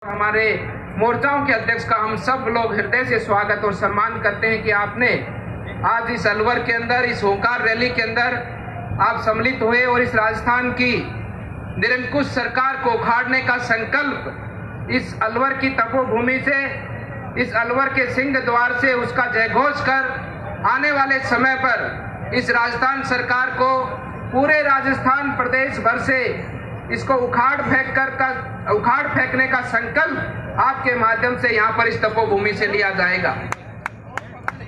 हमारे मोर्चाओं के अध्यक्ष का हम सब लोग हृदय से स्वागत और सम्मान करते हैं कि आपने आज इस अलवर के अंदर, इस होकार रैली के अंदर आप सम्मिलित हुए और इस राजस्थान की निरंकुश सरकार को उखाड़ने का संकल्प इस अलवर की तपोभूमि से, इस अलवर के सिंह द्वार से उसका जयघोष कर आने वाले समय पर इस राजस्थान सरकार को पूरे राजस्थान प्रदेश भर से इसको उखाड़ फेंकने का संकल्प आपके माध्यम से यहाँ पर इस तपोभूमि से लिया जाएगा।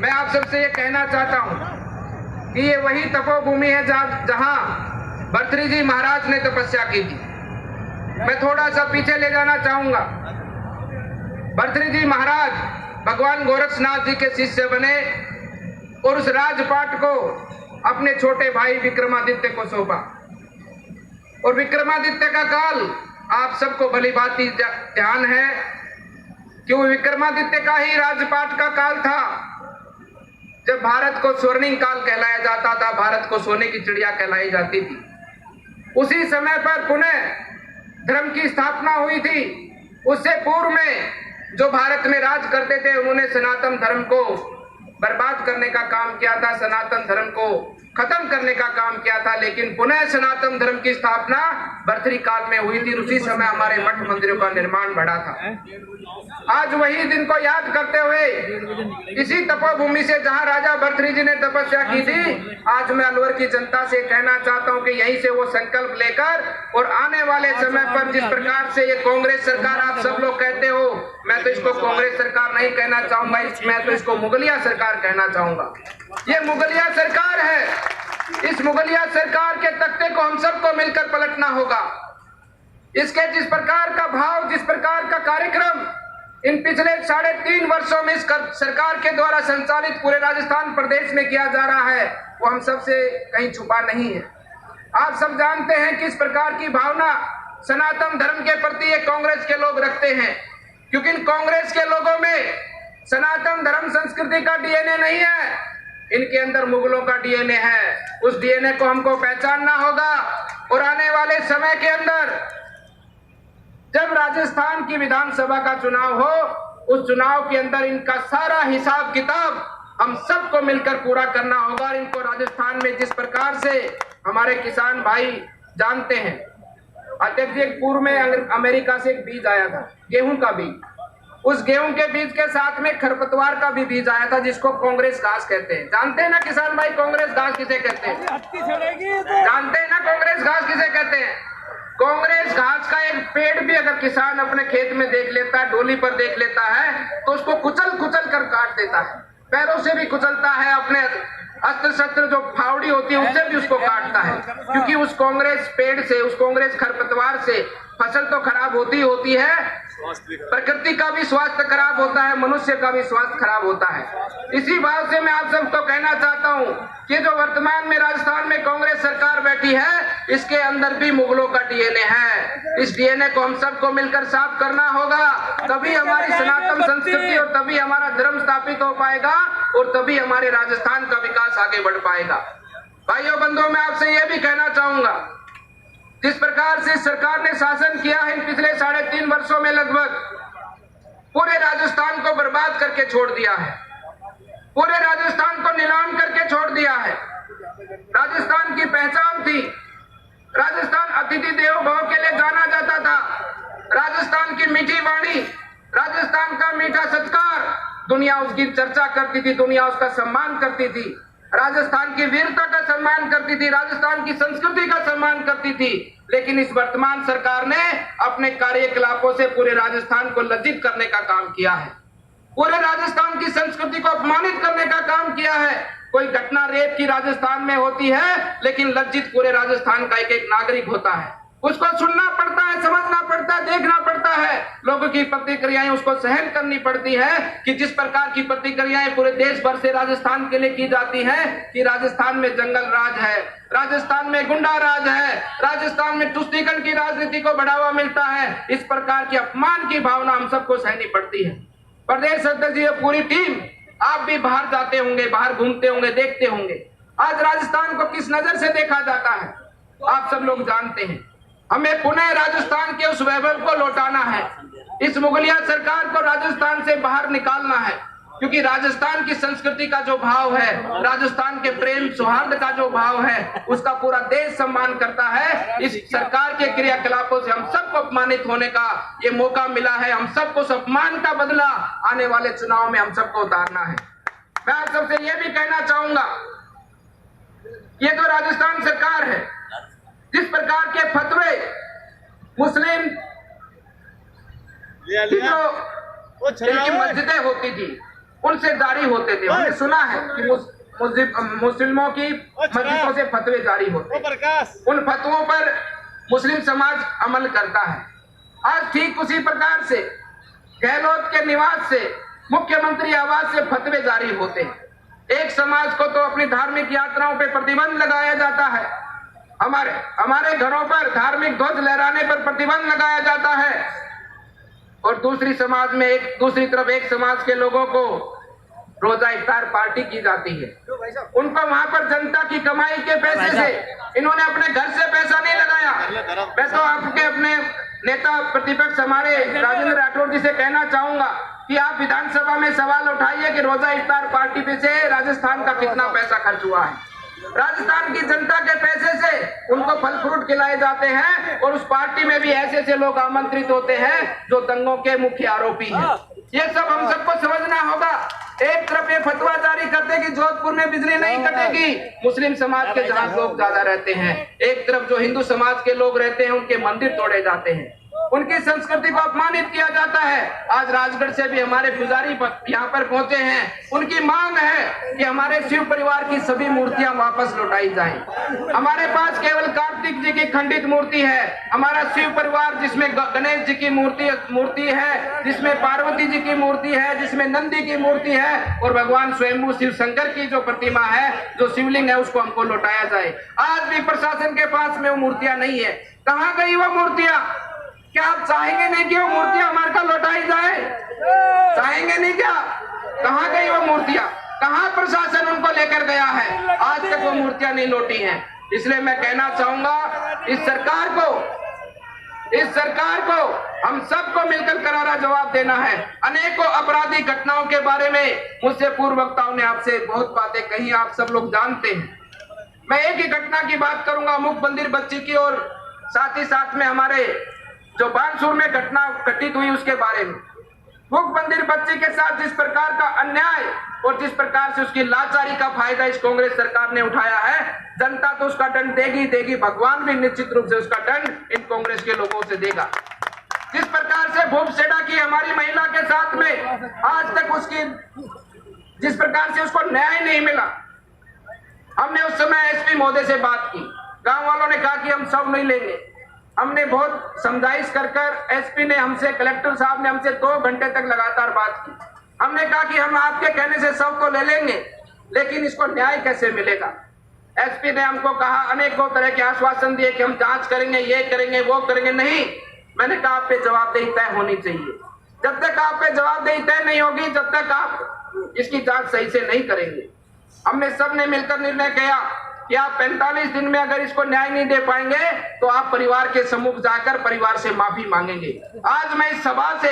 मैं आप सबसे ये कहना चाहता हूँ कि ये वही तपोभूमि है जहाँ भर्तृहरि महाराज ने तपस्या की थी। मैं थोड़ा सा पीछे ले जाना चाहूंगा। भर्तृहरि महाराज भगवान गोरक्षनाथ जी के शिष्य बने और उस राजपाट को अपने छोटे भाई विक्रमादित्य को सौंपा। और विक्रमादित्य का काल आप सबको भली भांति ध्यान है कि वो विक्रमादित्य का ही राजपाट का काल था जब भारत को स्वर्णिम काल कहलाया जाता था, भारत को सोने की चिड़िया कहलाई जाती थी। उसी समय पर पुनः धर्म की स्थापना हुई थी। उससे पूर्व में जो भारत में राज करते थे उन्होंने सनातन धर्म को बर्बाद करने का काम किया था, सनातन धर्म को खत्म करने का काम किया था, लेकिन पुनः सनातन धर्म की स्थापना भर्तृहरि काल में हुई थी। उसी समय हमारे मठ मंदिरों का निर्माण बढ़ा था। आज वही दिन को याद करते हुए इसी तपोभूमि से जहां राजा भर्तृहरि जी ने तपस्या की थी, आज मैं अलवर की जनता से कहना चाहता हूं कि यहीं से वो संकल्प लेकर और आने वाले समय पर जिस प्रकार से ये कांग्रेस सरकार आप सब लोग कहते हो, मैं तो इसको कांग्रेस सरकार नहीं कहना चाहूंगा, मैं तो इसको मुगलिया सरकार कहना चाहूंगा। ये मुगलिया सरकार है। इस मुगलिया सरकार के तख्ते को हम सबको मिलकर पलटना होगा। इसके जिस प्रकार का भाव, जिस प्रकार का कार्यक्रम इन पिछले 3.5 वर्षों में इस सरकार के द्वारा संचालित पूरे राजस्थान प्रदेश में किया जा रहा है, वो हम सबसे कहीं छुपा नहीं है। आप सब जानते हैं कि इस प्रकार की भावना सनातन धर्म के प्रति ये कांग्रेस के लोग रखते हैं, क्योंकि इन कांग्रेस के लोगों में सनातन धर्म संस्कृति का डीएनए नहीं है, इनके अंदर मुगलों का डीएनए है। उस डीएनए को हमको पहचानना होगा और आने वाले समय के अंदर जब राजस्थान की विधानसभा का चुनाव हो, उस चुनाव के अंदर इनका सारा हिसाब किताब हम सबको मिलकर पूरा करना होगा। और इनको राजस्थान में जिस प्रकार से हमारे किसान भाई जानते हैं, अध्यक्ष जी पूर्व में अमेरिका से एक बीज आया था, गेहूं का बीज। उस गेहूं के बीज के साथ में खरपतवार का भी बीज आया था, जिसको कांग्रेस घास कहते हैं। जानते हैं ना किसान भाई कांग्रेस घास किसे कहते हैं? जानते हैं ना कांग्रेस घास किसे कहते हैं? कांग्रेस घास का एक पेड़ भी अगर किसान अपने खेत में देख लेता है, डोली पर देख लेता है, तो उसको कुचल कर काट देता है, पैरों से भी कुचलता है, अपने अस्त्र शस्त्र जो फावड़ी होती है उससे भी उसको काटता है, क्योंकि उस कांग्रेस पेड़ से, उस कांग्रेस खरपतवार से फसल तो खराब होती है, प्रकृति का भी स्वास्थ्य खराब होता है, मनुष्य का भी स्वास्थ्य खराब होता है। इसी भाव से मैं आप सबको कहना चाहता हूं कि जो वर्तमान में राजस्थान में कांग्रेस सरकार बैठी है, इसके अंदर भी मुगलों का डीएनए है। इस डीएनए को हम सबको मिलकर साफ करना होगा, तभी हमारी सनातन संस्कृति और तभी हमारा धर्म स्थापित हो पाएगा और तभी हमारे राजस्थान का विकास आगे बढ़ पाएगा। भाइयों बंधुओं, मैं आपसे यह भी कहना चाहूंगा, जिस प्रकार से सरकार ने शासन किया है इन पिछले 3.5 वर्षों में, लगभग पूरे राजस्थान को बर्बाद करके छोड़ दिया है, पूरे राजस्थान को नीलाम करके छोड़ दिया है। राजस्थान की पहचान थी, राजस्थान अतिथि देवो भव के लिए जाना जाता था, राजस्थान की मीठी वाणी, राजस्थान का मीठा सत्कार, दुनिया उसकी चर्चा करती थी, दुनिया उसका सम्मान करती थी, राजस्थान की वीरता का सम्मान करती थी, राजस्थान की संस्कृति का सम्मान करती थी। लेकिन इस वर्तमान सरकार ने अपने कार्यकलापों से पूरे राजस्थान को लज्जित करने का काम किया है, पूरे राजस्थान की संस्कृति को अपमानित करने का काम किया है। कोई घटना रेप की राजस्थान में होती है, लेकिन लज्जित पूरे राजस्थान का एक नागरिक होता है, उसको सुनना पड़ता है, समझना पड़ता है, देखना पड़ता है, लोगों की प्रतिक्रियाएं उसको सहन करनी पड़ती है कि जिस प्रकार की प्रतिक्रियाएं पूरे देश भर से राजस्थान के लिए की जाती हैं कि राजस्थान में जंगल राज है, राजस्थान में गुंडा राज है, राजस्थान में तुष्टीकरण की राजनीति को बढ़ावा मिलता है। इस प्रकार की अपमान की भावना हम सबको सहनी पड़ती है। प्रदेश अध्यक्ष जी, पूरी टीम, आप भी बाहर जाते होंगे, बाहर घूमते होंगे, देखते होंगे आज राजस्थान को किस नजर से देखा जाता है, आप सब लोग जानते हैं। हमें पुनः राजस्थान के उस वैभव को लौटाना है। इस मुगलिया सरकार को राजस्थान से बाहर निकालना है, क्योंकि राजस्थान की संस्कृति का जो भाव है, राजस्थान के प्रेम सौहार्द का जो भाव है, उसका पूरा देश सम्मान करता है। इस सरकार के क्रियाकलापों से हम सबको अपमानित होने का ये मौका मिला है। हम सबको उस अपमान का बदला आने वाले चुनाव में हम सबको उतारना है। मैं आप सबसे ये भी कहना चाहूंगा, ये जो राजस्थान सरकार है, जिस प्रकार के फतवे मुस्लिम जो इनकी मस्जिदें होती थी उनसे जारी होते थे, हमने सुना है कि मुस्लिमों की मस्जिदों से फतवे जारी होते हैं, उन फतवों पर मुस्लिम समाज अमल करता है। आज ठीक उसी प्रकार से गहलोत के निवास से, मुख्यमंत्री आवास से फतवे जारी होते हैं। एक समाज को तो अपनी धार्मिक यात्राओं पर प्रतिबंध लगाया जाता है, हमारे घरों पर धार्मिक ध्वज लहराने पर प्रतिबंध लगाया जाता है, और दूसरी तरफ एक समाज के लोगों को रोजा इफ्तार पार्टी की जाती है। उनको वहां पर जनता की कमाई के पैसे से, इन्होंने अपने घर से पैसा नहीं लगाया। मैं तो आपके अपने नेता प्रतिपक्ष हमारे राजेंद्र राठौड़ जी से कहना चाहूंगा कि आप विधानसभा में सवाल उठाइए कि रोजा इफ्तार पार्टी पे से राजस्थान का कितना पैसा खर्च हुआ है। राजस्थान की जनता के पैसे से उनको फल फ्रूट खिलाए जाते हैं, और उस पार्टी में भी ऐसे लोग आमंत्रित होते हैं जो दंगों के मुख्य आरोपी हैं। ये सब हम सबको समझना होगा। एक तरफ ये फतवा जारी करते कि जोधपुर में बिजली नहीं कटेगी, मुस्लिम समाज के जहां लोग ज्यादा रहते हैं, एक तरफ जो हिंदू समाज के लोग रहते हैं उनके मंदिर तोड़े जाते हैं, उनकी संस्कृति को अपमानित किया जाता है। आज राजगढ़ से भी हमारे पुजारी यहाँ पर पहुंचे हैं, उनकी मांग है कि हमारे शिव परिवार की सभी मूर्तियां वापस लौटाई जाएं। हमारे पास केवल कार्तिक जी की खंडित मूर्ति है, हमारा शिव परिवार जिसमें गणेश जी की मूर्ति है, जिसमें पार्वती जी की मूर्ति है, जिसमें नंदी की मूर्ति है, और भगवान स्वयंभू शिव शंकर की जो प्रतिमा है, जो शिवलिंग है, उसको हमको लौटाया जाए। आज भी प्रशासन के पास में वो मूर्तियां नहीं है। कहाँ गई वो मूर्तियां? क्या आप चाहेंगे नहीं कि वो मूर्तियां हमारे को लौटाई जाए? चाहेंगे नहीं क्या? कहाँ गई वो मूर्तियां? कहाँ प्रशासन उनको लेकर गया है? आज तक वो मूर्तियां नहीं लौटी हैं। इसलिए मैं कहना चाहूंगा इस सरकार को हम सबको मिलकर करारा जवाब देना है। अनेकों आपराधिक घटनाओं के बारे में मुझसे पूर्व वक्ताओं ने आपसे बहुत बातें कही, आप सब लोग जानते हैं। मैं एक ही घटना की बात करूंगा, मूक मंदिर बच्ची की, और साथ ही साथ में हमारे जो बानसूर में घटना घटित हुई उसके बारे में। मूक मंदिर बच्ची के साथ जिस प्रकार का अन्याय और जिस प्रकार से उसकी लाचारी का फायदा इस कांग्रेस सरकार ने उठाया है, जनता तो उसका दंड देगी, भगवान भी निश्चित रूप से उसका दंड इन कांग्रेस के लोगों से देगा। जिस प्रकार से भूपसेड़ा की हमारी महिला के साथ में आज तक जिस प्रकार से उसको न्याय नहीं मिला, हमने उस समय एसपी महोदय से बात की, गांव वालों ने कहा कि हम सब नहीं लेंगे। हमने बहुत समझाइश कर एसपी ने हमसे, कलेक्टर साहब ने हमसे 2 घंटे तक लगातार बात की। हमने कहा कि हम आपके कहने से सबको ले लेंगे, लेकिन इसको न्याय कैसे मिलेगा? एसपी ने हमको कहा, अनेकों तरह के आश्वासन दिए कि हम जांच करेंगे, ये करेंगे, वो करेंगे। नहीं, मैंने कहा आप पे जवाबदेही तय होनी चाहिए। जब तक आप पे जवाबदेही तय नहीं होगी, जब तक आप इसकी जांच सही से नहीं करेंगे। हमने सबने मिलकर निर्णय किया कि आप 45 दिन में अगर इसको न्याय नहीं दे पाएंगे तो आप परिवार के सम्मुख जाकर परिवार से माफी मांगेंगे। आज मैं इस सभा से,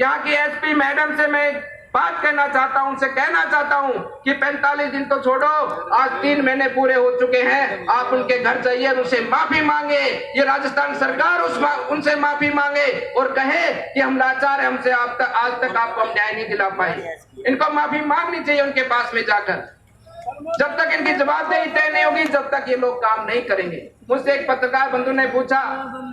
यहाँ की एसपी मैडम से मैं बात करना चाहता हूं, उनसे कहना चाहता हूं कि 45 दिन तो छोड़ो, आज 3 महीने पूरे हो चुके हैं। आप उनके घर जाइए, उनसे माफी मांगे, ये राजस्थान सरकार उनसे माफी मांगे और कहे कि हम लाचार हैं, हमसे आज तक आपको हम न्याय नहीं दिला पाए। इनको माफी मांगनी चाहिए उनके पास में जाकर। जब तक इनकी जवाबदेही तय नहीं होगी, जब तक ये लोग काम नहीं करेंगे। मुझसे एक पत्रकार बंधु ने पूछा,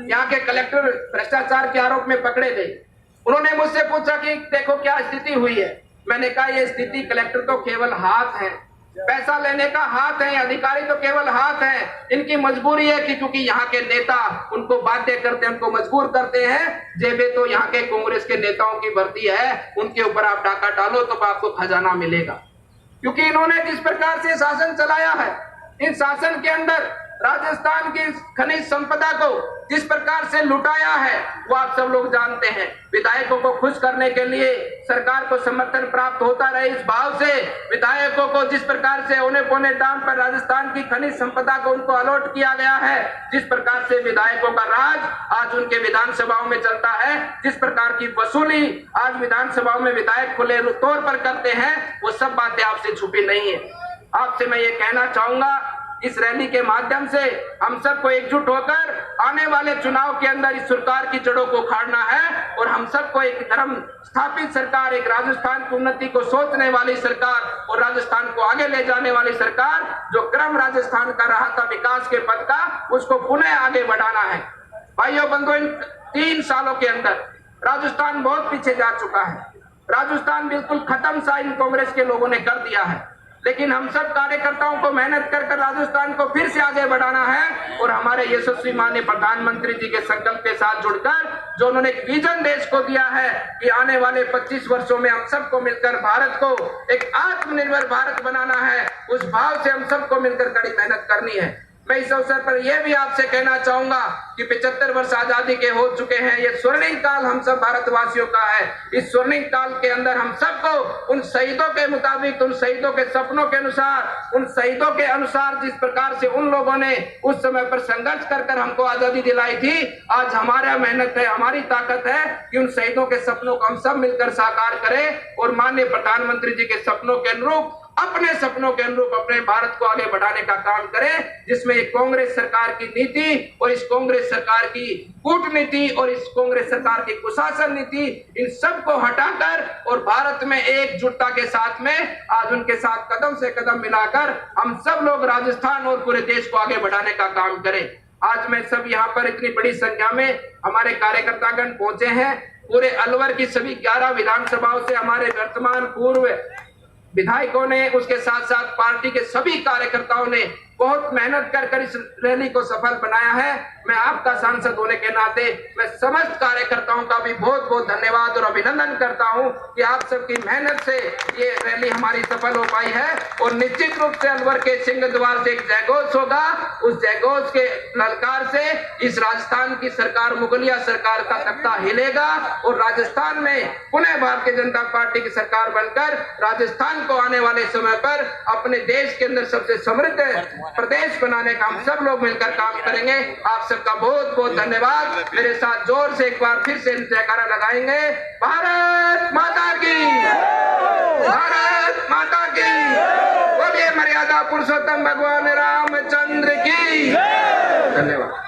यहाँ के कलेक्टर भ्रष्टाचार के आरोप में पकड़े गए, उन्होंने मुझसे पूछा कि देखो क्या स्थिति हुई है। मैंने कहा ये स्थिति, कलेक्टर तो केवल हाथ है, पैसा लेने का हाथ है, अधिकारी तो केवल हाथ है। इनकी मजबूरी है कि क्योंकि यहाँ के नेता उनको बाध्य करते हैं, उनको मजबूर करते हैं। जेबें तो यहाँ के कांग्रेस के नेताओं की भर्ती है, उनके ऊपर आप डाका डालो तो आपको खजाना मिलेगा। क्योंकि इन्होंने जिस प्रकार से शासन चलाया है, इन शासन के अंदर राजस्थान की खनिज संपदा को जिस प्रकार से लुटाया है वो आप सब लोग जानते हैं। विधायकों को खुश करने के लिए, सरकार को समर्थन प्राप्त होता रहे इस भाव से विधायकों को जिस प्रकार से औने पौने दाम पर राजस्थान की खनिज संपदा को उनको अलॉट किया गया है, जिस प्रकार से विधायकों का राज आज उनके विधानसभाओं में चलता है, जिस प्रकार की वसूली आज विधानसभाओं में विधायक खुले तौर पर करते हैं, वो सब बातें आपसे छुपी नहीं है। आपसे मैं ये कहना चाहूंगा, इस रैली के माध्यम से हम सबको एकजुट होकर आने वाले चुनाव के अंदर इस सरकार की जड़ों को उखाड़ना है और हम सबको एक धर्म स्थापित सरकार, एक राजस्थान की उन्नति को सोचने वाली सरकार और राजस्थान को आगे ले जाने वाली सरकार, जो क्रम राजस्थान का रहा था विकास के पथ का, उसको पुनः आगे बढ़ाना है। भाइयों बंधुओं, इन 3 सालों के अंदर राजस्थान बहुत पीछे जा चुका है। राजस्थान बिल्कुल खत्म सा इन कांग्रेस के लोगों ने कर दिया है, लेकिन हम सब कार्यकर्ताओं को मेहनत कर राजस्थान को फिर से आगे बढ़ाना है और हमारे यशस्वी माननीय प्रधानमंत्री जी के संकल्प के साथ जुड़कर जो उन्होंने एक विजन देश को दिया है कि आने वाले 25 वर्षों में हम सबको मिलकर भारत को एक आत्मनिर्भर भारत बनाना है, उस भाव से हम सबको मिलकर कड़ी मेहनत करनी है। मैं इस अवसर पर यह भी आपसे कहना चाहूंगा कि 75 वर्ष आजादी के हो चुके हैं। ये स्वर्णिम काल हम सब भारतवासियों का है। इस स्वर्णिम काल के अंदर हम सबको उन शहीदों के मुताबिक, उन शहीदों के सपनों के अनुसार, उन शहीदों के अनुसार जिस प्रकार से उन लोगों ने उस समय पर संघर्ष कर हमको आजादी दिलाई थी, आज हमारा मेहनत है, हमारी ताकत है कि उन शहीदों के सपनों को हम सब मिलकर साकार करें और माननीय प्रधानमंत्री जी के सपनों के अनुरूप, अपने सपनों के अनुरूप अपने भारत को आगे बढ़ाने का काम करें, जिसमें एक कांग्रेस सरकार की नीति और इस कांग्रेस सरकार की कूटनीति और इस कांग्रेस सरकार की कुशासन नीति, इन सब को हटाकर और भारत में एकजुटता के साथ में आज उनके साथ कदम से कदम मिलाकर हम सब लोग राजस्थान और पूरे देश को आगे बढ़ाने का काम करें। आज मैं सब यहाँ पर इतनी बड़ी संख्या में हमारे कार्यकर्तागण पहुंचे हैं। पूरे अलवर की सभी 11 विधानसभाओं से हमारे वर्तमान पूर्व विधायकों ने, उसके साथ साथ पार्टी के सभी कार्यकर्ताओं ने बहुत मेहनत कर इस रैली को सफल बनाया है। मैं आपका सांसद होने के नाते मैं समस्त कार्यकर्ताओं का भी बहुत बहुत धन्यवाद और अभिनंदन करता हूं कि आप सबकी मेहनत से ये रैली हमारी सफल हो पाई है। और निश्चित रूप से अलवर के सिंह द्वार से एक जयघोष होगा, उस जयघोष के ललकार से इस राजस्थान की सरकार, मुगलिया सरकार का तख्ता हिलेगा और राजस्थान में पुनः भारतीय जनता पार्टी की सरकार बनकर राजस्थान को आने वाले समय पर अपने देश के अंदर सबसे समृद्ध प्रदेश बनाने का हम सब लोग मिलकर काम करेंगे। आप सबका बहुत बहुत धन्यवाद। मेरे साथ जोर से एक बार फिर से जयकारा लगाएंगे। भारत माता की, भारत माता की, बोलिए मर्यादा पुरुषोत्तम भगवान रामचंद्र की। धन्यवाद।